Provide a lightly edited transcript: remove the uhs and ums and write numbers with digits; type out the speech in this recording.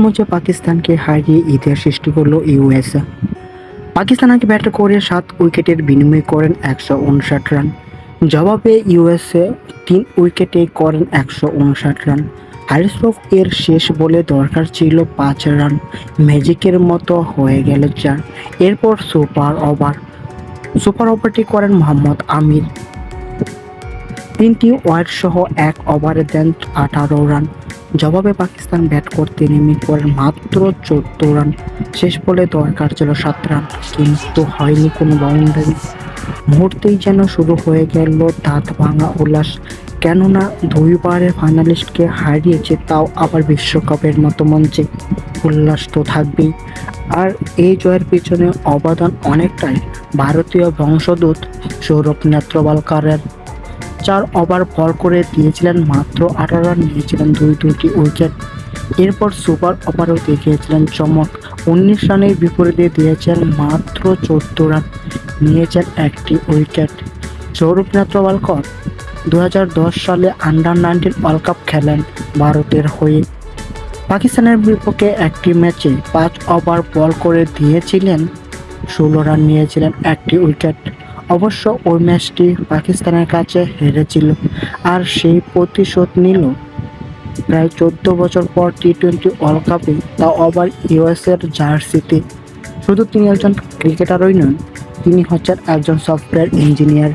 মধ্যে পাকিস্তানকে হারিয়ে ইতিহাস সৃষ্টি করলো ইউএস। পাকিস্তান আগে ব্যাট করে 7 উইকেটের বিনিময়ে করেন 159 রান। জবাবে ইউএসএ 3 উইকেটে করেন 159 রান। হারিস রউফ এর শেষ বলে দরকার ছিল 5 রান, ম্যাজিকের মতো হয়ে গেল 4। এরপর সুপার ওভারটি করেন মোহাম্মদ আমির। 3টি ওয়াইড সহ 1 ওভারে দেন 18 রান। জবাবে পাকিস্তান ব্যাট করতে নেমে করেন মাত্র 14 রান। শেষ বলে দরকার ছিল 7 রান, কিন্তু হয়নি কোনো বাউন্ডারি। মুহূর্তেই যেন শুরু হয়ে গেল দাঁত ভাঙা উল্লাস, কেননা 2বারের ফাইনালিস্টকে হারিয়েছে, তাও আবার বিশ্বকাপের মতো মঞ্চে। উল্লাস তো থাকবেই। আর এই জয়ের পিছনে অবদান অনেকটাই ভারতীয় বংশোদ্ভূত সৌরভ নেত্রওয়ালকারের। 4 ওভার বল করে দিয়েছিলেন মাত্র 18 রান, নিয়েছিলেন দুটি উইকেট। এরপর সুপার ওভারেও দেখিয়েছিলেন চমক। 19 রানের বিপরীতে দিয়েছেন মাত্র 14 রান, নিয়েছেন 1টি উইকেট। সৌরভ নেত্রওয়ালকর 2010 সালে আন্ডার-19 ওয়ার্ল্ড কাপ খেলেন ভারতের হয়ে। পাকিস্তানের বিপক্ষে একটি ম্যাচে 5 ওভার বল করে দিয়েছিলেন 16 রান, নিয়েছিলেন 1টি উইকেট। অবশ্য ওই ম্যাচটি পাকিস্তানের কাছে হেরেছিল, আর সেই প্রতিশোধ নিল প্রায় 14 বছর পর টি-20 ওয়ার্ল্ড কাপে, তাও আবার ইউএসের জার্সিতে। শুধু তিনি একজন ক্রিকেটারই নন, তিনি হচ্ছেন একজন সফটওয়্যার ইঞ্জিনিয়ার।